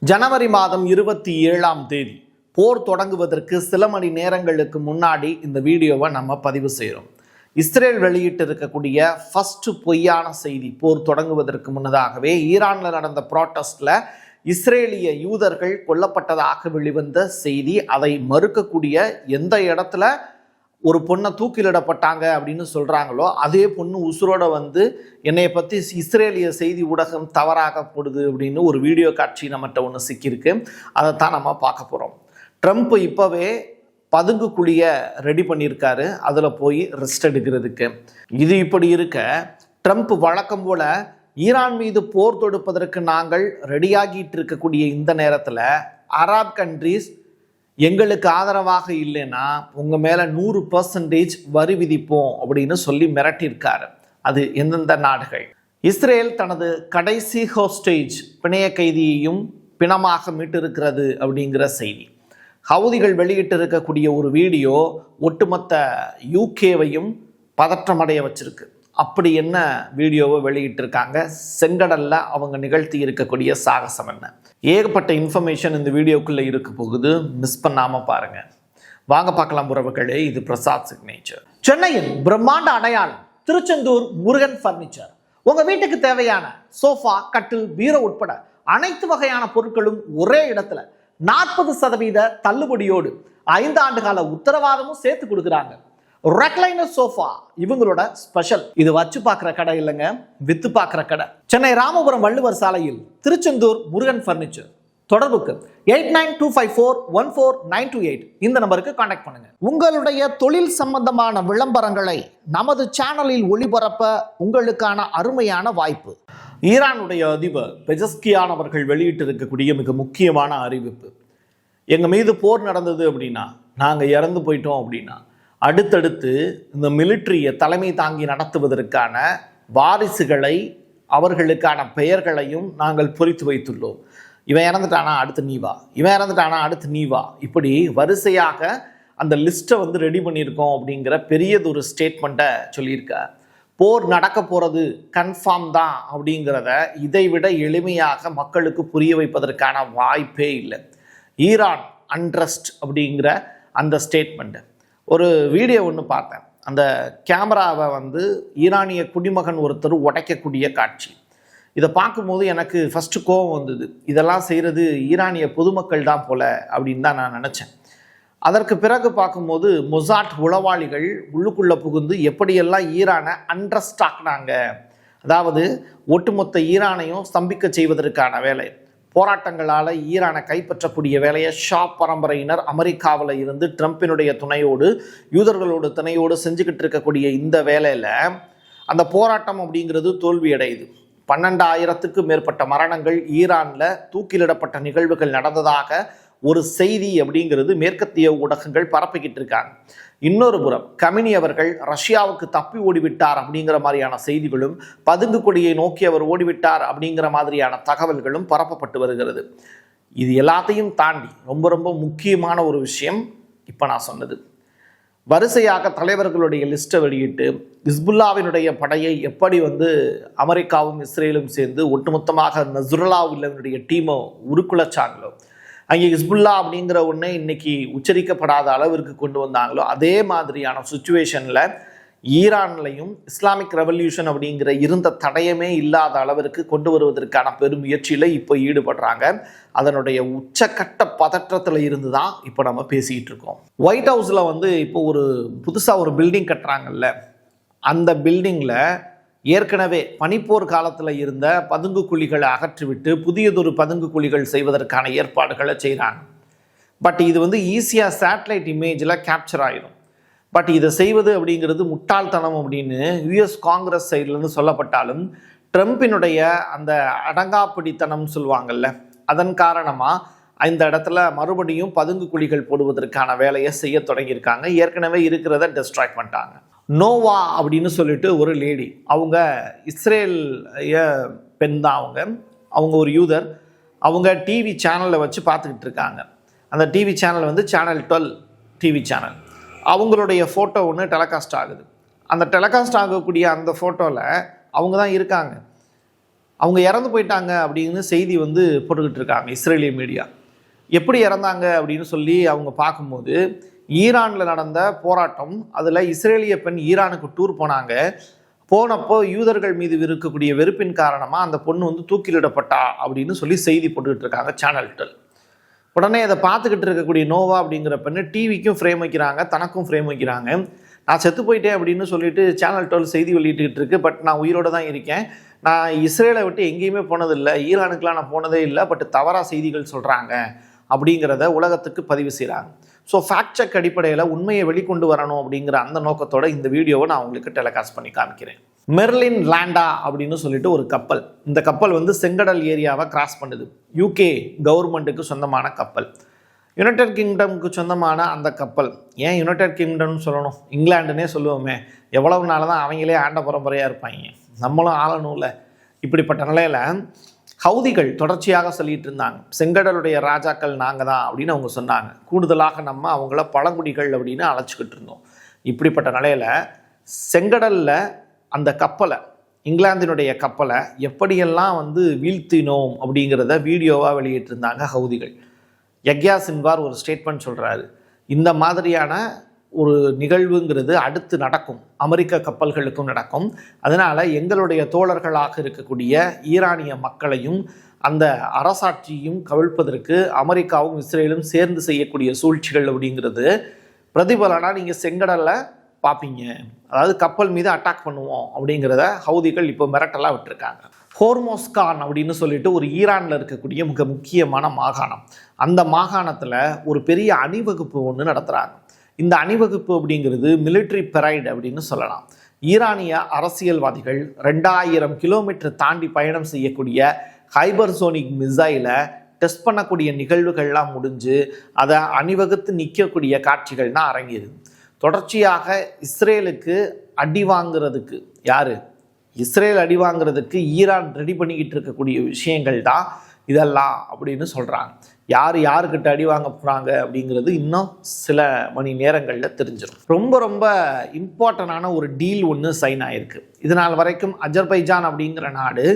ஜனவரி மாதம் 27ஆம் தேதி போர் தொடங்குவதற்கு சில மணி நேரங்களுக்கு முன்னாடி இந்த வீடியோவை நம்ம பதிவு செய்கிறோம். இஸ்ரேல் வெளியிட்டு இருக்கக்கூடிய ஃபர்ஸ்ட் பொய்யான செய்தி, போர் தொடங்குவதற்கு முன்னதாகவே ஈரானில் நடந்த ப்ராட்டஸ்டில் இஸ்ரேலிய யூதர்கள் கொல்லப்பட்டதாக வெளிவந்த செய்தி. அதை மறுக்கக்கூடிய எந்த இடத்துல ஒரு பொண்ணை தூக்கிலிடப்பட்டாங்க அப்படின்னு சொல்கிறாங்களோ அதே பொண்ணு உசுரோட வந்து என்னைய பற்றி இஸ்ரேலிய செய்தி ஊடகம் தவறாக போடுது அப்படின்னு ஒரு வீடியோ காட்சி நம்மகிட்ட ஒன்று சிக்கியிருக்கு. அதைத்தான் நம்ம பார்க்க போகிறோம். ட்ரம்ப் இப்போவே பதுங்கு குழிய ரெடி பண்ணியிருக்காரு, அதில் போய் ரெஸ்ட் எடுக்கிறதுக்கு. இது இப்படி இருக்க, ட்ரம்ப் வழக்கம் போல ஈரான் மீது போர் தொடுப்பதற்கு நாங்கள் ரெடியாகிட்டு இருக்கக்கூடிய இந்த நேரத்தில் அரப் கண்ட்ரீஸ் எங்களுக்கு ஆதரவாக இல்லைன்னா உங்கள் மேலே 100% வரி விதிப்போம் அப்படின்னு சொல்லி மிரட்டியிருக்காரு. அது எந்தெந்த நாடுகள்? இஸ்ரேல் தனது கடைசி ஹோஸ்டேஜ் பிணைய கைதியையும் பிணமாக மீட்டிருக்கிறது அப்படிங்கிற செய்தி. ஹவுதிகள் வெளியிட்டு இருக்கக்கூடிய ஒரு வீடியோ ஒட்டுமொத்த யூகேவையும் பதற்றமடைய வச்சிருக்கு. அப்படி என்ன வீடியோவை வெளியிட்டிருக்காங்க? செங்கடல்ல அவங்க நிகழ்த்தி இருக்கக்கூடிய சாகசம் என்ன? ஏகப்பட்ட இன்ஃபர்மேஷன் இந்த வீடியோக்குள்ளே இருக்க போகுது, மிஸ் பண்ணாமல் பாருங்க. வாங்க பார்க்கலாம் உறவுகளே. இது பிரசாத் சிக்னேச்சர். சென்னையின் பிரம்மாண்ட அடையாளம் திருச்செந்தூர் முருகன் பர்னிச்சர். உங்க வீட்டுக்கு தேவையான சோஃபா, கட்டில், பீரோ உட்பட அனைத்து வகையான பொருட்களும் ஒரே இடத்துல 40% தள்ளுபடியோடு 5 ஆண்டு கால உத்தரவாதமும் சேர்த்து கொடுக்குறாங்க. ரெக்லைனர் சோஃபா இவங்களோட ஸ்பெஷல். இது வச்சு பார்க்குற கடை இல்லைங்க, வித்து பார்க்குற கடை. சென்னை ராமபுரம் வள்ளுவர் சாலையில் திருச்செந்தூர் முருகன் பர்னிச்சர். தொடர்புக்கு 8925414928 இந்த நம்பருக்கு கான்டாக்ட் பண்ணுங்க. உங்களுடைய தொழில் சம்பந்தமான விளம்பரங்களை நமது சேனலில் ஒளிபரப்ப உங்களுக்கான அருமையான வாய்ப்பு. ஈரானுடைய அதிபர் பெஜஸ்கியான் அவர்கள் வெளியிட்டு இருக்கக்கூடிய மிக முக்கியமான அறிவிப்பு. எங்கள் மீது போர் நடந்தது அப்படின்னா, நாங்கள் இறந்து போயிட்டோம் அப்படின்னா, அடுத்தடுத்து இந்த மிலிட்ரியை தலைமை தாங்கி நடத்துவதற்கான வாரிசுகளை, அவர்களுக்கான பெயர்களையும் நாங்கள் பொறித்து வைத்துள்ளோம். இவன் இறந்துட்டானா அடுத்து நீ வா, இவன் இறந்துட்டானா அடுத்து நீ வா, இப்படி வரிசையாக அந்த லிஸ்ட்டை வந்து ரெடி பண்ணியிருக்கோம் அப்படிங்கிற பெரியதொரு ஸ்டேட்மெண்ட்டை சொல்லியிருக்கார். போர் நடக்க போகிறது கன்ஃபார்ம் தான் அப்படிங்கிறத இதைவிட எளிமையாக மக்களுக்கு புரிய வைப்பதற்கான வாய்ப்பே இல்லை. ஈரான் அன்ட்ரஸ்ட் அப்படிங்கிற அந்த ஸ்டேட்மெண்ட்டு. ஒரு வீடியோ ஒன்று பார்த்தேன். அந்த கேமராவை வந்து ஈரானிய குடிமகன் ஒருத்தர் உடைக்கக்கூடிய காட்சி. இதை பார்க்கும்போது எனக்கு ஃபஸ்ட்டு கோபம் வந்தது. இதெல்லாம் செய்கிறது ஈரானிய பொதுமக்கள் தான் போல அப்படின்னு தான் நான் நினச்சேன். அதற்கு பிறகு பார்க்கும்போது மொசாட் உளவாளிகள் உள்ளுக்குள்ளே புகுந்து எப்படியெல்லாம் ஈரானை அண்ட்ரஸ்ட் ஆக்குனாங்க, அதாவது ஒட்டுமொத்த ஈரானையும் ஸ்தம்பிக்க செய்வதற்கான வேலை, போராட்டங்களால் ஈரானை கைப்பற்றக்கூடிய வேலையை ஷா பரம்பரையினர் அமெரிக்காவில் இருந்து ட்ரம்பினுடைய துணையோடு, யூதர்களோட துணையோடு செஞ்சுக்கிட்டு இருக்கக்கூடிய இந்த வேலையில் அந்த போராட்டம் அப்படிங்கிறது தோல்வியடையுது. 12,000க்கும் மேற்பட்ட மரணங்கள் ஈரானில் தூக்கிலிடப்பட்ட நிகழ்வுகள் நடந்ததாக ஒரு செய்தி அப்படிங்கிறது மேற்கத்திய ஊடகங்கள் பரப்பிக்கிட்டு இருக்காங்க. இன்னொரு புறம் கமினி அவர்கள் ரஷ்யாவுக்கு தப்பி ஓடிவிட்டார் அப்படிங்கிற மாதிரியான செய்திகளும், பதுங்கு கொடியை நோக்கி அவர் ஓடிவிட்டார் அப்படிங்கிற மாதிரியான தகவல்களும் பரப்பப்பட்டு வருகிறது. இது எல்லாத்தையும் தாண்டி ரொம்ப ரொம்ப முக்கியமான ஒரு விஷயம் இப்போ நான் சொன்னது. வரிசையாக தலைவர்களுடைய லிஸ்ட்டை வெளியிட்டு ஹிஸ்புல்லாவினுடைய படையை எப்படி வந்து அமெரிக்காவும் இஸ்ரேலும் சேர்ந்து ஒட்டுமொத்தமாக நஸ்ருல்லாவுடைய டீமை உருக்குலைச்சாங்களோ, அங்கே ஹிஸ்புல்லா அப்படிங்கிற ஒன்று இன்னைக்கு உச்சரிக்கப்படாத அளவிற்கு கொண்டு வந்தாங்களோ, அதே மாதிரியான சுச்சுவேஷனில் ஈரான்லையும் இஸ்லாமிக் ரெவல்யூஷன் அப்படிங்கிற இருந்த தடயமே இல்லாத அளவிற்கு கொண்டு வருவதற்கான பெரும் முயற்சியில் இப்போ ஈடுபடுறாங்க. அதனுடைய உச்சக்கட்ட பதற்றத்தில் இருந்து தான் இப்போ நம்ம பேசிக்கிட்டு இருக்கோம். ஒயிட் ஹவுஸில் வந்து இப்போ ஒரு புதுசாக ஒரு பில்டிங் கட்டுறாங்கல்ல, அந்த பில்டிங்கில் ஏற்கனவே பனிப்போர் காலத்தில் இருந்த பதுங்கு குழிகளை அகற்றிவிட்டு புதியதொரு பதுங்கு குழிகள் செய்வதற்கான ஏற்பாடுகளை செய்கிறாங்க. பட் இது வந்து ஈஸியாக சேட்டலைட் இமேஜில் கேப்சர் ஆகிடும். பட் இதை செய்வது அப்படிங்கிறது முட்டாள்தனம் அப்படின்னு யுஎஸ் காங்கிரஸ் சைட்லேருந்து சொல்லப்பட்டாலும், ட்ரம்பினுடைய அந்த அடங்காப்பிடித்தனம் சொல்லுவாங்கல்ல, அதன் காரணமாக இந்த இடத்துல மறுபடியும் பதுங்கு குழிகள் போடுவதற்கான வேலையை செய்ய தொடங்கியிருக்காங்க. ஏற்கனவே இருக்கிறத டெஸ்ட்ராய் பண்ணிட்டாங்க. நோவா அப்படின்னு சொல்லிட்டு ஒரு லேடி, அவங்க இஸ்ரேல் பெண் தான். அவங்க ஒரு யூதர். அவங்க டிவி சேனலில் வச்சு பார்த்துக்கிட்டு இருக்காங்க. அந்த டிவி சேனல் வந்து சேனல் 12 டிவி சேனல். அவங்களுடைய ஃபோட்டோ ஒன்று டெலகாஸ்ட் ஆகுது. அந்த டெலகாஸ்ட் ஆகக்கூடிய அந்த ஃபோட்டோவில் அவங்க தான் இருக்காங்க. அவங்க இறந்து போயிட்டாங்க அப்படின்னு செய்தி வந்து போட்டுக்கிட்டு இருக்காங்க இஸ்ரேலிய மீடியா. எப்படி இறந்தாங்க அப்படின்னு சொல்லி அவங்க பார்க்கும்போது ஈரானில் நடந்த போராட்டம், அதில் இஸ்ரேலிய பெண் ஈரானுக்கு டூர் போனப்போ யூதர்கள் மீது இருக்கக்கூடிய வெறுப்பின் காரணமாக அந்த பொண்ணு வந்து தூக்கிலிடப்பட்டா அப்படின்னு சொல்லி செய்தி போட்டுக்கிட்டு இருக்காங்க சேனல் 12. உடனே அதை பார்த்துக்கிட்டு இருக்கக்கூடிய நோவா அப்படிங்கிற பெண்ணு டிவிக்கும் ஃப்ரேம் வைக்கிறாங்க, தனக்கும் ஃப்ரேம் வைக்கிறாங்க. நான் செத்து போயிட்டேன் அப்படின்னு சொல்லிட்டு சேனல் 12 செய்தி வெளியிட்டுக்கிட்டு இருக்கு. பட் நான் உயிரோடு தான் இருக்கேன், நான் இஸ்ரேலை விட்டு எங்கேயுமே போனதில்லை, ஈரானுக்கெலாம் நான் போனதே இல்லை, பட் தவறாக செய்திகள் சொல்கிறாங்க அப்படிங்கிறத உலகத்துக்கு பதிவு செய்கிறாங்க. ஸோ ஃபேக்ட் செக் அடிப்படையில் உண்மையை வெளிக்கொண்டு வரணும் அப்படிங்கிற அந்த நோக்கத்தோட இந்த வீடியோவை நான் உங்களுக்கு டெலிகாஸ்ட் பண்ணி காமிக்கிறேன். மெர்லின் லேண்டா அப்படின்னு சொல்லிட்டு ஒரு கப்பல். இந்த கப்பல் வந்து செங்கடல் ஏரியாவை கிராஸ் பண்ணுது. யூகே கவர்மெண்ட்டுக்கு சொந்தமான கப்பல், யுனைடெட் கிங்டம்க்கு சொந்தமான அந்த கப்பல். ஏன் யுனைடெட் கிங்டம்னு சொல்லணும், இங்கிலாண்டுனே சொல்லுவோமே, எவ்வளவு நாள் தான் அவங்களே ஆண்ட பரம்பரையாக இருப்பாங்க, நம்மளும் ஆளணும்ல. இப்படிப்பட்ட நிலையில் ஹவுதிகள் தொடர்ச்சியாக சொல்லிட்டு இருந்தாங்க, செங்கடலுடைய ராஜாக்கள் நாங்கள் தான் அப்படின்னு அவங்க சொன்னாங்க. கூடுதலாக நம்ம அவங்கள பழங்குடிகள் அப்படின்னு அழைச்சிக்கிட்டு இருந்தோம். இப்படிப்பட்ட நிலையில் செங்கடலில் அந்த கப்பலை, இங்கிலாந்தினுடைய கப்பலை எப்படியெல்லாம் வந்து வீழ்த்தினோம் அப்படிங்கிறத வீடியோவாக வெளியிட்டிருந்தாங்க ஹவுதிகள். யக்யா சின்வார் ஒரு ஸ்டேட்மெண்ட் சொல்கிறாரு, இந்த மாதிரியான ஒரு நிகழ்வுங்கிறது அடுத்து நடக்கும், அமெரிக்க கப்பல்களுக்கும் நடக்கும். அதனால் எங்களுடைய தோழர்களாக இருக்கக்கூடிய ஈரானிய மக்களையும் அந்த அரசாட்சியும் கவிழ்ப்பதற்கு அமெரிக்காவும் இஸ்ரேலும் சேர்ந்து செய்யக்கூடிய சூழ்ச்சிகள் அப்படிங்கிறது பிரதிபலனாக நீங்கள் செங்கடலில் பார்ப்பீங்க. அதாவது கப்பல் மீது அட்டாக் பண்ணுவோம் அப்படிங்கிறத ஹவுதிகள் இப்போ மிரட்டலாக விட்டுருக்காங்க. ஹோர்மோஸ்கான் அப்படின்னு சொல்லிட்டு ஒரு ஈரானில் இருக்கக்கூடிய மிக முக்கியமான மாகாணம். அந்த மாகாணத்தில் ஒரு பெரிய அணிவகுப்பு ஒன்று நடத்துகிறாங்க. இந்த அணிவகுப்பு அப்படிங்கிறது மிலிட்ரி பெரைட் அப்படின்னு சொல்லலாம். ஈரானிய அரசியல்வாதிகள் 2000 கிலோமீட்டர் தாண்டி பயணம் செய்யக்கூடிய ஹைபர்சோனிக் மிசைலை டெஸ்ட் பண்ணக்கூடிய நிகழ்வுகள்லாம் முடிஞ்சு அதை அணிவகுத்து நிற்கக்கூடிய காட்சிகள்னா அரங்கியது. தொடர்ச்சியாக இஸ்ரேலுக்கு அடி வாங்கிறதுக்கு, யார் இஸ்ரேல் அடி வாங்கிறதுக்கு ஈரான் ரெடி பண்ணிக்கிட்டு இருக்கக்கூடிய விஷயங்கள் தான் இதெல்லாம் அப்படின்னு சொல்கிறாங்க. யார் யாருக்கிட்ட அடி வாங்க போகிறாங்க அப்படிங்கிறது இன்னும் சில மணி நேரங்களில் தெரிஞ்சிடும். ரொம்ப இம்பார்ட்டண்டான ஒரு டீல் ஒன்று சைன் ஆகிருக்கு. இதனால் வரைக்கும் அஜர்பைஜான் அப்படிங்கிற நாடு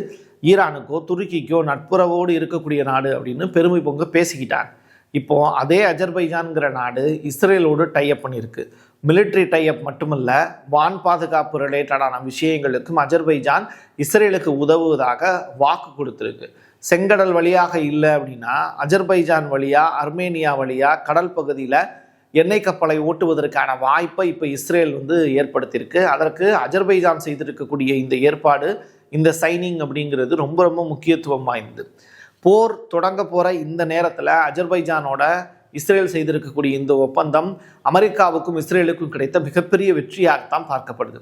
ஈரானுக்கோ துருக்கிக்கோ நட்புறவோடு இருக்கக்கூடிய நாடு அப்படின்னு பெருமை பொங்க பேசிக்கிட்டாங்க. இப்போது அதே அஜர்பைஜான்கிற நாடு இஸ்ரேலோடு டைஅப் பண்ணியிருக்கு. மிலிட்ரி டைஅப் மட்டுமல்ல, வான் பாதுகாப்பு ரிலேட்டடான விஷயங்களுக்கும் அஜர்பைஜான் இஸ்ரேலுக்கு உதவுவதாக வாக்கு கொடுத்துருக்கு. செங்கடல் வழியாக இல்லை அப்படின்னா அஜர்பைஜான் வழியாக, அர்மேனியா வழியாக கடல் பகுதியில் எண்ணெய் கப்பலை ஓட்டுவதற்கான வாய்ப்பை இப்போ இஸ்ரேல் வந்து ஏற்படுத்தியிருக்கு. அதற்கு அஜர்பைஜான் செய்திருக்கக்கூடிய இந்த ஏற்பாடு, இந்த சைனிங் அப்படிங்கிறது ரொம்ப முக்கியத்துவம் வாய்ந்தது. போர் தொடங்க போகிற இந்த நேரத்தில் அஜர்பைஜானோட இஸ்ரேல் செய்திருக்கக்கூடிய இந்த ஒப்பந்தம் அமெரிக்காவுக்கும் இஸ்ரேலுக்கும் கிடைத்த மிகப்பெரிய வெற்றியாகத்தான் பார்க்கப்படுது.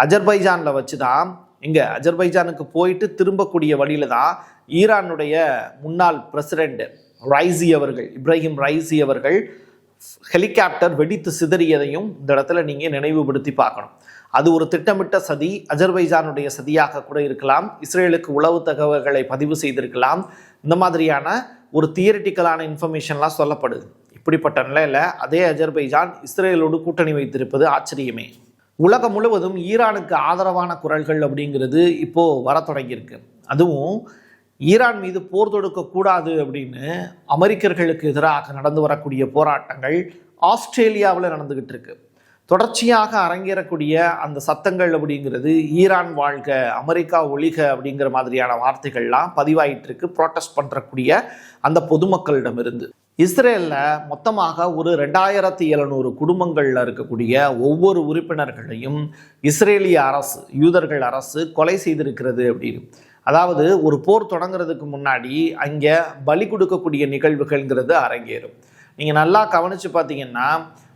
அஜர்பைஜானில் வச்சு தான், இங்கே அஜர்பைஜானுக்கு போயிட்டு திரும்பக்கூடிய வழியில தான் ஈரானுடைய முன்னாள் பிரசிடெண்ட் ரைசி அவர்கள், இப்ராஹிம் ரைசி அவர்கள் ஹெலிகாப்டர் வெடித்து சிதறியதையும் இந்த இடத்துல நீங்கள் நினைவுபடுத்தி பார்க்கணும். அது ஒரு திட்டமிட்ட சதி, அஜர்பைஜானுடைய சதியாக கூட இருக்கலாம், இஸ்ரேலுக்கு உளவு தகவல்களை பதிவு செய்திருக்கலாம். இந்த மாதிரியான ஒரு தியரிட்டிக்கலான இன்ஃபர்மேஷன்லாம் சொல்லப்படுது. இப்படிப்பட்ட நிலையில் அதே அஜர்பைஜான் இஸ்ரேலோடு கூட்டணி வைத்திருப்பது ஆச்சரியமே. உலகம் முழுவதும் ஈரானுக்கு ஆதரவான குரல்கள் அப்படிங்கிறது இப்போது வர தொடங்கியிருக்கு. அதுவும் ஈரான் மீது போர் தொடுக்கக்கூடாது அப்படின்னு அமெரிக்கர்களுக்கு எதிராக நடந்து வரக்கூடிய போராட்டங்கள் ஆஸ்திரேலியாவில் நடந்துக்கிட்டு இருக்கு. தொடர்ச்சியாக அரங்கேறக்கூடிய அந்த சத்தங்கள் அப்படிங்கிறது ஈரான் வாழ்க, அமெரிக்கா ஒழிக அப்படிங்கிற மாதிரியான வார்த்தைகள்லாம் பதிவாயிட்டு இருக்கு ப்ரோட்டஸ்ட் பண்ணுறக்கூடிய அந்த பொதுமக்களிடமிருந்து. இஸ்ரேலில் மொத்தமாக ஒரு 2700 குடும்பங்களில் இருக்கக்கூடிய ஒவ்வொரு உறுப்பினர்களையும் இஸ்ரேலிய அரசு, யூதர்கள் அரசு கொலை செய்திருக்கிறது அப்படின்னு. அதாவது ஒரு போர் தொடங்குறதுக்கு முன்னாடி அங்கே பலி கொடுக்கக்கூடிய நிகழ்வுகள்ங்கிறது அரங்கேறும். நீங்கள் நல்லா கவனித்து பார்த்தீங்கன்னா,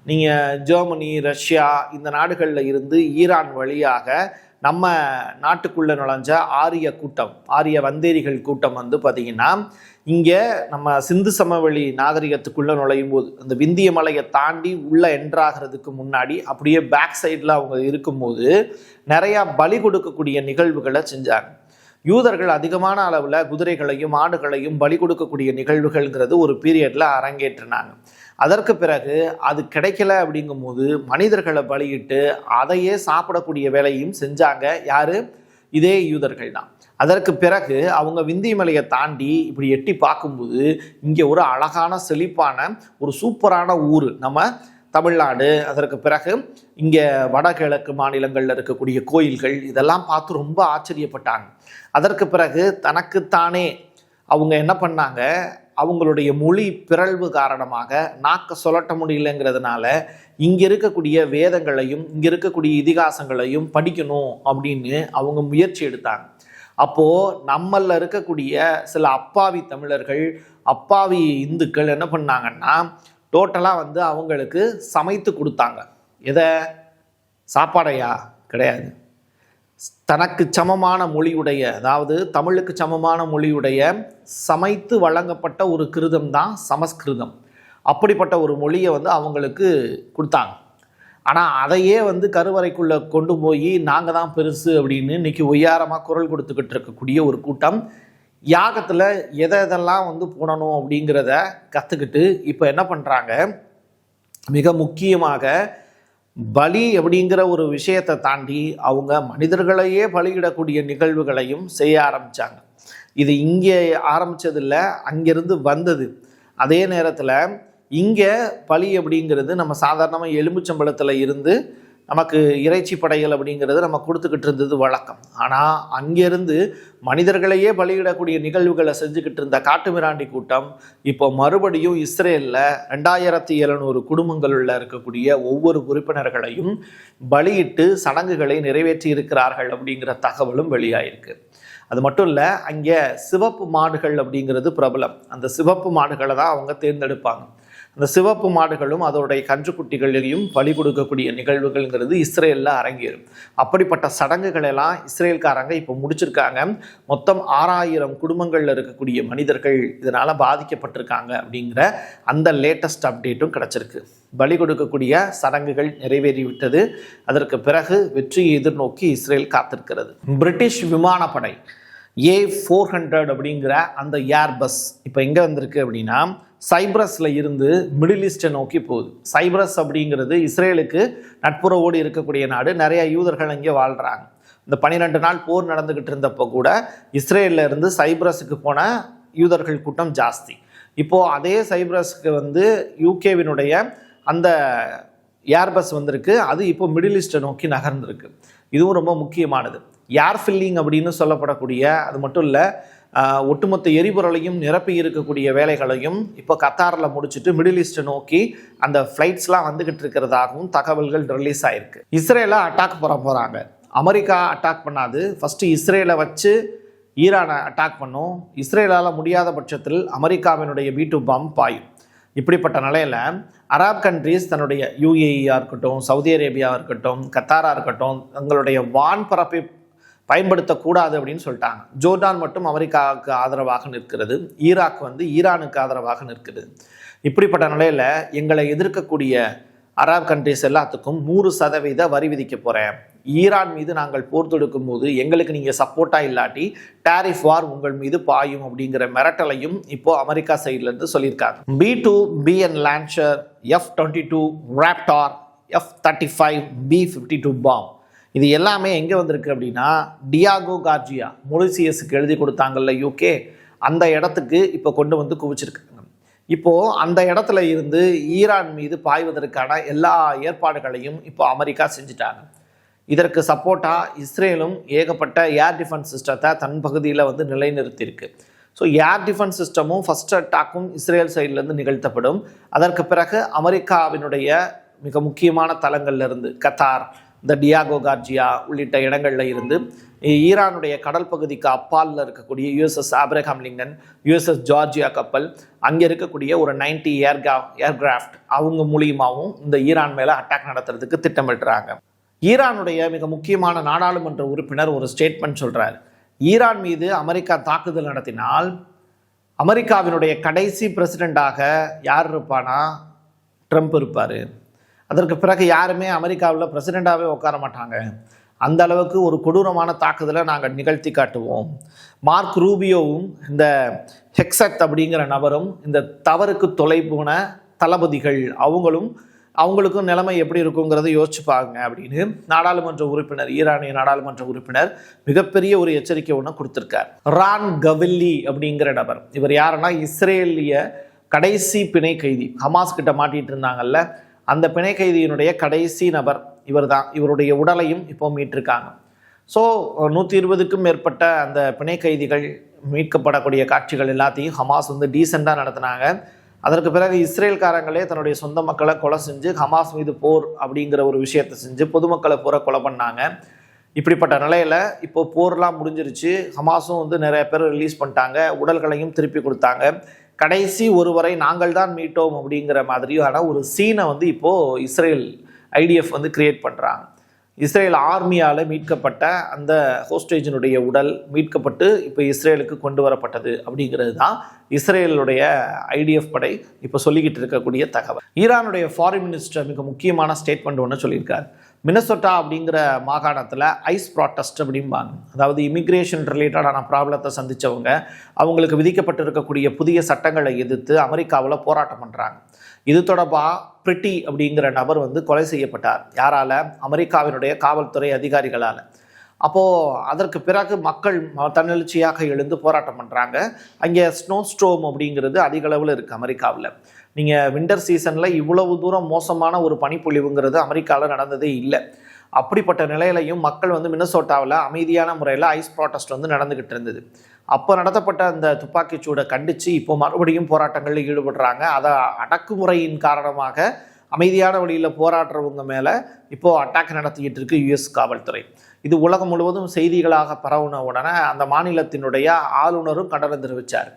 நீங்கள் ஜெர்மனி, ரஷ்யா இந்த நாடுகளில் இருந்து ஈரான் வழியாக நம்ம நாட்டுக்குள்ளே நுழைஞ்ச ஆரிய வந்தேரிகள் கூட்டம் வந்து பார்த்திங்கன்னா, இங்கே நம்ம சிந்து சமவெளி நாகரிகத்துக்குள்ளே நுழையும் போது, அந்த விந்திய மலையை தாண்டி உள்ளே என்ட்ராகிறதுக்கு முன்னாடி அப்படியே பேக் சைடில் அவங்க இருக்கும்போது நிறையா பலி கொடுக்கக்கூடிய நிகழ்வுகளை செஞ்சாங்க. யூதர்கள் அதிகமான அளவில் குதிரைகளையும் ஆடுகளையும் பலி கொடுக்கக்கூடிய நிகழ்வுகள்ங்கிறது ஒரு பீரியடில் அரங்கேற்றினாங்க. அதற்கு பிறகு அது கிடைக்கல அப்படிங்கும்போது மனிதர்களை பலியிட்டு அதையே சாப்பிடக்கூடிய வேலையும் செஞ்சாங்க. யார்? இதே யூதர்கள் தான். அதற்கு பிறகு அவங்க விந்திய மலையை தாண்டி இப்படி எட்டி பார்க்கும்போது இங்கே ஒரு அழகான செழிப்பான ஒரு சூப்பரான ஊர் நம்ம தமிழ்நாடு. அதற்கு பிறகு இங்கே வடகிழக்கு மாநிலங்களில் இருக்கக்கூடிய கோயில்கள் இதெல்லாம் பார்த்து ரொம்ப ஆச்சரியப்பட்டாங்க. அதற்கு பிறகு தனக்குத்தானே அவங்க என்ன பண்ணாங்க, அவங்களுடைய மொழி பிறழ்வு காரணமாக நாக்க சொல்லட்ட முடியலங்கிறதுனால இங்கே இருக்கக்கூடிய வேதங்களையும் இங்கே இருக்கக்கூடிய இதிகாசங்களையும் படிக்கணும் அப்படின்னு அவங்க முயற்சி எடுத்தாங்க. அப்போது நம்மளில் இருக்கக்கூடிய சில அப்பாவி தமிழர்கள், அப்பாவி இந்துக்கள் என்ன பண்ணாங்கன்னா டோட்டலாக வந்து அவங்களுக்கு சமைத்து கொடுத்தாங்க. எதை? சாப்பாடையா? கிடையாது. தனக்கு சமமான மொழியுடைய, அதாவது தமிழுக்கு சமமான மொழியுடைய சமைத்து வழங்கப்பட்ட ஒரு கிருதம் தான் சமஸ்கிருதம். அப்படிப்பட்ட ஒரு மொழியை வந்து அவங்களுக்கு கொடுத்தாங்க. ஆனால் அதையே வந்து கருவறைக்குள்ளே கொண்டு போய் நாங்கள் தான் பெருசு அப்படின்னு இன்றைக்கி ஒய்யாரமாக குரல் கொடுத்துக்கிட்டு இருக்கக்கூடிய ஒரு கூட்டம் யாகத்தில் எதெல்லாம் வந்து போடணும் அப்படிங்கிறத கற்றுக்கிட்டு இப்போ என்ன பண்ணுறாங்க, மிக முக்கியமாக பலி அப்படிங்கிற ஒரு விஷயத்தை தாண்டி அவங்க மனிதர்களையே பலியிடக்கூடிய நிகழ்வுகளையும் செய்ய ஆரம்பித்தாங்க. இது இங்கே ஆரம்பித்ததில்லை, அங்கேருந்து வந்தது. அதே நேரத்தில் இங்கே பலி அப்படிங்கிறது நம்ம சாதாரணமாக எலும்புச்சம்பளத்தில் இருந்து நமக்கு இறைச்சி படைகள் அப்படிங்கிறது நம்ம கொடுத்துக்கிட்டு இருந்தது வழக்கம். ஆனால் அங்கேருந்து மனிதர்களையே பலியிடக்கூடிய நிகழ்வுகளை செஞ்சுக்கிட்டு இருந்த காட்டுமிராண்டி கூட்டம் இப்போ மறுபடியும் இஸ்ரேலில் 2700 குடும்பங்களில் இருக்கக்கூடிய ஒவ்வொரு உறுப்பினர்களையும் பலியிட்டு சடங்குகளை நிறைவேற்றி இருக்கிறார்கள் அப்படிங்கிற தகவலும் வெளியாயிருக்கு. அது மட்டும் இல்லை, அங்கே சிவப்பு மாடுகள் அப்படிங்கிறது பிரபலம். அந்த சிவப்பு மாடுகளை தான் அவங்க தேர்ந்தெடுப்பாங்க. அந்த சிவப்பு மாடுகளும் அதோடைய கன்றுக்குட்டிகளையும் பலி கொடுக்கக்கூடிய நிகழ்வுகள்ங்கிறது இஸ்ரேலில் அரங்கேறும். அப்படிப்பட்ட சடங்குகள் எல்லாம் இஸ்ரேல்காரங்க இப்போ முடிச்சிருக்காங்க. மொத்தம் 6000 குடும்பங்களில் இருக்கக்கூடிய மனிதர்கள் இதனால் பாதிக்கப்பட்டிருக்காங்க அப்படிங்கிற அந்த லேட்டஸ்ட் அப்டேட்டும் கிடச்சிருக்கு. பலி கொடுக்கக்கூடிய சடங்குகள் நிறைவேறிவிட்டது. அதற்கு பிறகு வெற்றியை எதிர்நோக்கி இஸ்ரேல் காத்திருக்கிறது. பிரிட்டிஷ் விமானப்படை A400 அப்படிங்கிற அந்த ஏர்பஸ் இப்போ எங்கே வந்திருக்கு அப்படின்னா சைப்ரஸில் இருந்து மிடில் ஈஸ்டை நோக்கி போகுது. சைப்ரஸ் அப்படிங்கிறது இஸ்ரேலுக்கு நட்புறவோடு இருக்கக்கூடிய நாடு. நிறைய யூதர்கள் அங்கே வாழ்கிறாங்க. இந்த 12 நாள் போர் நடந்துக்கிட்டு இருந்தப்போ கூட இஸ்ரேலில் இருந்து சைப்ரஸுக்கு போன யூதர்கள் கூட்டம் ஜாஸ்தி. இப்போது அதே சைப்ரஸுக்கு வந்து யூகேவினுடைய அந்த ஏர்பஸ் வந்திருக்கு. அது இப்போ மிடில் ஈஸ்டை நோக்கி நகர்ந்திருக்கு. இதுவும் ரொம்ப முக்கியமானது. ஏர் ஃபில்லிங் அப்படின்னு சொல்லப்படக்கூடிய, அது மட்டும் இல்லை, ஒட்டுமொத்த எரிபொருளையும் நிரப்பி இருக்கக்கூடிய வேலைகளையும் இப்போ கத்தாரில் முடிச்சுட்டு மிடில் ஈஸ்ட்டை நோக்கி அந்த ஃப்ளைட்ஸ்லாம் வந்துக்கிட்டு இருக்கிறதாகவும் தகவல்கள் ரிலீஸ் ஆகிருக்கு. இஸ்ரேலை அட்டாக் பண்ண போகிறாங்க. அமெரிக்கா அட்டாக் பண்ணாது, ஃபஸ்ட்டு இஸ்ரேலை வச்சு ஈரானை அட்டாக் பண்ணும். இஸ்ரேலால் முடியாத பட்சத்தில் அமெரிக்காவினுடைய B2 பாம் பாயும். இப்படிப்பட்ட நிலையில் அரப் கண்ட்ரீஸ் தன்னுடைய UAE-யாக இருக்கட்டும், சவுதி அரேபியாவாக இருக்கட்டும், கத்தாராக இருக்கட்டும், தங்களுடைய வான்பரப்பை பயன்படுத்தக்கூடாது அப்படின்னு சொல்லிட்டாங்க. ஜோர்டான் மட்டும் அமெரிக்காவுக்கு ஆதரவாக நிற்கிறது. ஈராக் வந்து ஈரானுக்கு ஆதரவாக நிற்கிறது. இப்படிப்பட்ட நிலையில் எங்களை எதிர்க்கக்கூடிய அரப் கண்ட்ரிஸ் எல்லாத்துக்கும் 100% வரி விதிக்க போகிறேன். ஈரான் மீது நாங்கள் போர் தொடுக்கும் போது எங்களுக்கு நீங்கள் சப்போர்ட்டாக இல்லாட்டி டாரிஃப் வார் உங்கள் மீது பாயும் அப்படிங்கிற மிரட்டலையும் இப்போது அமெரிக்கா சைட்லேருந்து சொல்லியிருக்காங்க. B2 BN launcher, F-22 Raptor, F-35 B-52 bomb, இது எல்லாமே எங்கே வந்திருக்கு அப்படின்னா டியாகோ கார்ஜியா, மொரிசியஸுக்கு எழுதி கொடுத்தாங்கல்ல UK, அந்த இடத்துக்கு இப்போ கொண்டு வந்து குவிச்சிருக்காங்க. இப்போது அந்த இடத்துல இருந்து ஈரான் மீது பாய்வதற்கான எல்லா ஏற்பாடுகளையும் இப்போ அமெரிக்கா செஞ்சுட்டாங்க. இதற்கு சப்போர்ட்டாக இஸ்ரேலும் ஏகப்பட்ட ஏர் டிஃபென்ஸ் சிஸ்டத்தை தன் பகுதியில் வந்து நிலைநிறுத்தியிருக்கு. ஸோ ஏர் டிஃபென்ஸ் சிஸ்டமும் ஃபஸ்ட் அட்டாக்கும் இஸ்ரேல் சைட்லேருந்து நிகழ்த்தப்படும். அதற்கு பிறகு அமெரிக்காவினுடைய மிக முக்கியமான தளங்கள்லேருந்து கத்தார், இந்த டியாகோ கார்ஜியா உள்ளிட்ட இடங்களில் இருந்து ஈரானுடைய கடல் பகுதிக்கு அப்பாலில் இருக்கக்கூடிய USS Abraham Lincoln, USS Georgia கப்பல், அங்கே இருக்கக்கூடிய ஒரு 90 ஏர்கிராஃப்ட் அவங்க மூலியமாகவும் இந்த ஈரான் மேலே அட்டாக் நடத்துறதுக்கு திட்டமிடுறாங்க. ஈரானுடைய மிக முக்கியமான நாடாளுமன்ற உறுப்பினர் ஒரு ஸ்டேட்மெண்ட் சொல்கிறார். ஈரான் மீது அமெரிக்கா தாக்குதல் நடத்தினால் அமெரிக்காவினுடைய கடைசி பிரசிடெண்ட்டாக யார் இருப்பானா, ட்ரம்ப் இருப்பார். அதற்கு பிறகு யாருமே அமெரிக்காவில் பிரசிடெண்ட்டாகவே உட்கார மாட்டாங்க. அந்த அளவுக்கு ஒரு கொடூரமான தாக்குதலை நாங்கள் நிகழ்த்தி காட்டுவோம். மார்க் ரூபியோவும் இந்த ஹெக்ஸட் அப்படிங்கிற நபரும் இந்த தவறுக்கு தொலை போன தளபதிகள், அவங்களும் அவங்களுக்கும் நிலைமை எப்படி இருக்குங்கிறத யோசிச்சு பாருங்க அப்படின்னு நாடாளுமன்ற உறுப்பினர், ஈரானிய நாடாளுமன்ற உறுப்பினர் மிகப்பெரிய ஒரு எச்சரிக்கை ஒன்று கொடுத்திருக்கார். ரான் கவில்லி அப்படிங்கிற நபர், இவர் யாருன்னா இஸ்ரேலிய கடைசி பிணை கைதி, ஹமாஸ் கிட்ட மாட்டிட்டு இருந்தாங்கல்ல, அந்த பிணை கைதியினுடைய கடைசி நபர் இவர் தான். இவருடைய உடலையும் இப்போ மீட்டிருக்காங்க. ஸோ 120க்கும் மேற்பட்ட அந்த பிணை கைதிகள் மீட்கப்படக்கூடிய காட்சிகள் எல்லாத்தையும் ஹமாஸ் டீசெண்டாக நடத்தினாங்க. அதற்கு பிறகு இஸ்ரேல்காரங்களே தன்னுடைய சொந்த மக்களை கொலை செஞ்சு ஹமாஸ் மீது போர் அப்படிங்கிற ஒரு விஷயத்தை செஞ்சு பொதுமக்களை பூரா கொலை பண்ணாங்க. இப்படிப்பட்ட நிலையில் இப்போ போர்லாம் முடிஞ்சிருச்சு. ஹமாஸும் நிறைய பேர் ரிலீஸ் பண்ணிட்டாங்க, உடல்களையும் திருப்பி கொடுத்தாங்க. கடைசி ஒருவரை நாங்கள் தான் மீட்டோம் அப்படிங்கிற மாதிரியான ஒரு சீனை இப்போது இஸ்ரேல் ஐடிஎஃப் கிரியேட் பண்ணுறாங்க. இஸ்ரேல் ஆர்மியால் மீட்கப்பட்ட அந்த ஹோஸ்டேஜினுடைய உடல் மீட்கப்பட்டு இப்போ இஸ்ரேலுக்கு கொண்டு வரப்பட்டது அப்படிங்கிறது தான் இஸ்ரேலுடைய ஐடிஎஃப் படை இப்போ சொல்லிக்கிட்டு இருக்கக்கூடிய தகவல். ஈரானுடைய ஃபாரின் மினிஸ்டர் மிக முக்கியமான ஸ்டேட்மெண்ட் ஒன்று சொல்லியிருக்கார். மினசோட்டா அப்படிங்கிற மாகாணத்தில் ஐஸ் ப்ராட்டஸ்ட் அப்படிம்பாங்க, அதாவது இமிக்ரேஷன் ரிலேட்டடான ப்ராப்ளத்தை சந்தித்தவங்க அவங்களுக்கு விதிக்கப்பட்டிருக்கக்கூடிய புதிய சட்டங்களை எதிர்த்து அமெரிக்காவில் போராட்டம் பண்ணுறாங்க. இது தொடர்பாக பிரிட்டி அப்படிங்கிற நபர் கொலை செய்யப்பட்டார். யாரால? அமெரிக்காவினுடைய காவல்துறை அதிகாரிகளால். அப்போது அதற்கு பிறகு மக்கள் தன்னெழுச்சியாக எழுந்து போராட்டம் பண்ணுறாங்க. அங்கே ஸ்னோ ஸ்டோம் அப்படிங்கிறது அதிக அளவில் இருக்குது அமெரிக்காவில். நீங்கள் வின்டர் சீசனில் இவ்வளவு தூரம் மோசமான ஒரு பனிப்பொழிவுங்கிறது அமெரிக்காவில் நடந்ததே இல்லை. அப்படிப்பட்ட நிலையிலையும் மக்கள் மினசோட்டாவில் அமைதியான முறையில் ஐஸ் ப்ராட்டஸ்ட் நடந்துக்கிட்டு இருந்தது. அப்போ நடத்தப்பட்ட அந்த துப்பாக்கிச்சூடை கண்டித்து இப்போ மறுபடியும் போராட்டங்களில் ஈடுபடுறாங்க. அதை அடக்குமுறையின் காரணமாக அமைதியான வழியில் போராடுறவங்க மேலே இப்போது அட்டாக் நடத்திக்கிட்டு இருக்கு யுஎஸ் காவல்துறை. இது உலகம் முழுவதும் செய்திகளாக பரவுன உடனே அந்த மாநிலத்தினுடைய ஆளுநரும் கண்டனம் தெரிவித்தார்.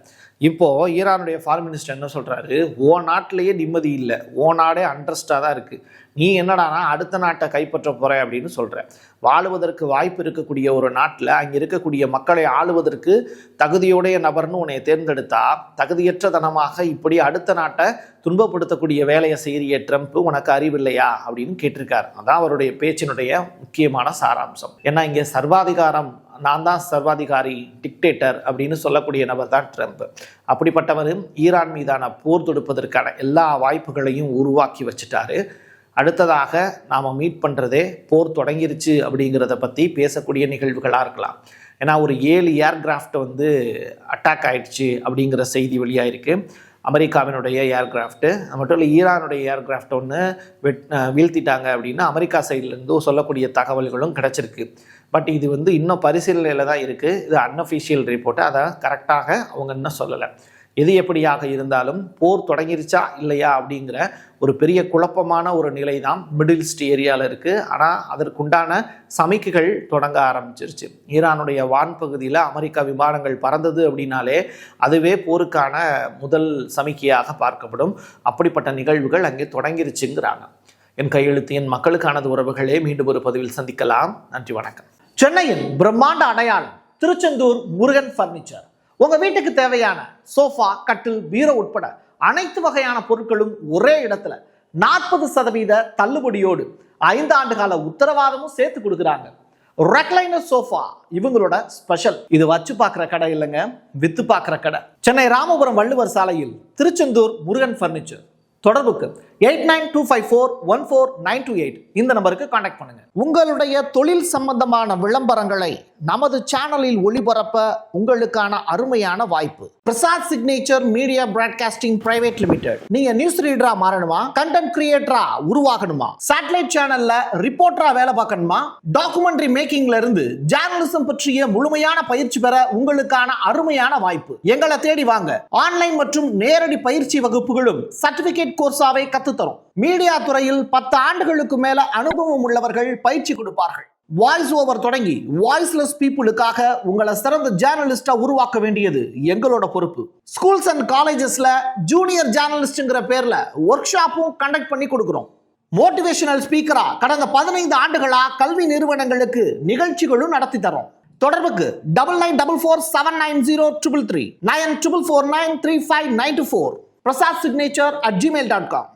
இப்போது ஈரானுடைய ஃபாரின் மினிஸ்டர் என்ன சொல்கிறாரு, ஓ நாட்டிலேயே நிம்மதி இல்லை, ஓ நாடே அண்ட்ரஸ்டாக தான் இருக்குது, நீ என்னடானா அடுத்த நாட்டை கைப்பற்ற போகிற அப்படின்னு சொல்கிற. வாழுவதற்கு வாய்ப்பு இருக்கக்கூடிய ஒரு நாட்டில் அங்கே இருக்கக்கூடிய மக்களை ஆளுவதற்கு தகுதியுடைய நபர்னு உன்னை தேர்ந்தெடுத்தா தகுதியற்ற தனமாக இப்படி அடுத்த நாட்டை துன்பப்படுத்தக்கூடிய வேலையை செய்கிற ட்ரம்ப் உனக்கு அறிவில்லையா அப்படின்னு கேட்டிருக்கார். அதான் அவருடைய பேச்சினுடைய முக்கியமான சாராம்சம். ஏன்னா இங்கே சர்வாதிகாரம், நான் தான் சர்வாதிகாரி, டிக்டேட்டர் அப்படின்னு சொல்லக்கூடிய நபர் தான் ட்ரம்ப். அப்படிப்பட்டவர் ஈரான் மீதான போர் தொடுப்பதற்கான எல்லா வாய்ப்புகளையும் உருவாக்கி வச்சுட்டாரு. அடுத்ததாக நாம் மீட் பண்ணுறதே போர் தொடங்கிருச்சு அப்படிங்கிறத பற்றி பேசக்கூடிய நிகழ்வுகளாக இருக்கலாம். ஏன்னா ஒரு 7 ஏர்கிராஃப்ட் அட்டாக் ஆயிடுச்சு அப்படிங்கிற செய்தி வெளியாயிருக்கு. அமெரிக்காவினுடைய ஏர்கிராஃப்ட்டு, அது மட்டும் இல்லை ஈரானுடைய ஏர்கிராஃப்ட் ஒன்று வீழ்த்திட்டாங்க அப்படின்னு அமெரிக்கா சைட்லேருந்து சொல்லக்கூடிய தகவல்களும் கிடச்சிருக்கு. பட் இது இன்னும் பரிசீலனையில் தான் இருக்குது. இது அன்அஃபிஷியல் ரிப்போர்ட்டு, அதை கரெக்டாக அவங்க இன்னும் சொல்லலை. எது எப்படியாக இருந்தாலும் போர் தொடங்கிருச்சா இல்லையா அப்படிங்கிற ஒரு பெரிய குழப்பமான ஒரு நிலை தான் மிடில் ஈஸ்ட் ஏரியாவில் இருக்குது. ஆனால் அதற்குண்டான சமிக்கைகள் தொடங்க ஆரம்பிச்சிருச்சு. ஈரானுடைய வான்பகுதியில் அமெரிக்கா விமானங்கள் பறந்தது அப்படின்னாலே அதுவே போருக்கான முதல் சமிக்கையாக பார்க்கப்படும். அப்படிப்பட்ட நிகழ்வுகள் அங்கே தொடங்கிருச்சுங்கிறாங்க. என் கையெழுத்து என் மக்களுக்கானது உறவுகளே. மீண்டும் ஒரு பதிவில் சந்திக்கலாம். நன்றி, வணக்கம். சென்னையின் பிரம்மாண்ட அடையாளம் திருச்செந்தூர் முருகன் பர்னிச்சர். உங்க வீட்டுக்கு தேவையான சோஃபா, கட்டில், பீரோ உட்பட அனைத்து வகையான பொருட்களும் ஒரே இடத்துல 40% தள்ளுபடியோடு 5 ஆண்டு கால உத்தரவாதமும் சேர்த்து கொடுக்குறாங்க. ரெக்லைனர் சோஃபா இவங்களோட ஸ்பெஷல். இது வச்சு பார்க்குற கடை இல்லைங்க, வித்து பார்க்குற கடை. சென்னை ராமபுரம் வள்ளுவர் சாலையில் திருச்செந்தூர் முருகன் பர்னிச்சர். தொடர்புக்கு 8925414928 இந்த நம்பருக்கு கான்டாக்ட் பண்ணுங்க. உங்களுடைய தொழில் சம்பந்தமான விளம்பரங்களை நமது சேனலில் ஒளிபரப்ப உங்களுக்கான அருமையான வாய்ப்பு. Prasad signature media broadcasting private limited. நீங்க நியூஸ் ரீடரா மாறணுமா, கண்டென்ட் கிரியேட்டரா உருவாகணுமா, சேட்டலைட் சேனல்ல ரிப்போர்ட்டரா வேலை பார்க்கணுமா, டாக்குமெண்ட்ரி மேக்கிங்ல இருந்து ஜேர்னலிசம் பற்றிய முழுமையான பயிற்சி பெற உங்களுக்கான அருமையான வாய்ப்பு. எங்களை தேடி வாங்க. ஆன்லைன் மற்றும் நேரடி பயிற்சி வகுப்புகளும் சர்டிபிகேட் கோர்ஸாவை கத்துத்தரும். மீடியா துறையில் 10 ஆண்டுகளுக்கு மேல அனுபவம் உள்ளவர்கள் பயிற்சி கொடுப்பார்கள். வாய்ஸ் ஓவர் தொடங்கி வாய்ஸ்லெஸ் பீப்புளுக்காக உங்களை சிறந்த ஜேர்னலிஸ்டா உருவாக்க வேண்டியது எங்களோட பொறுப்பு. ஸ்கூல்ஸ் அண்ட் காலேஜஸ்ல ஜூனியர் ஜேர்னலிஸ்ட்ங்கிற பேர்ல ஒர்க் ஷாப்பும் கண்டக்ட் பண்ணி கொடுக்கிறோம். மோட்டிவேஷனல் ஸ்பீக்கரா கடந்த 15 ஆண்டுகளா கல்வி நிறுவனங்களுக்கு நிகழ்ச்சிகளும் நடத்தி தரோம். தொடர்புக்கு 9944790333 94493594 prasad signature@gmail.com.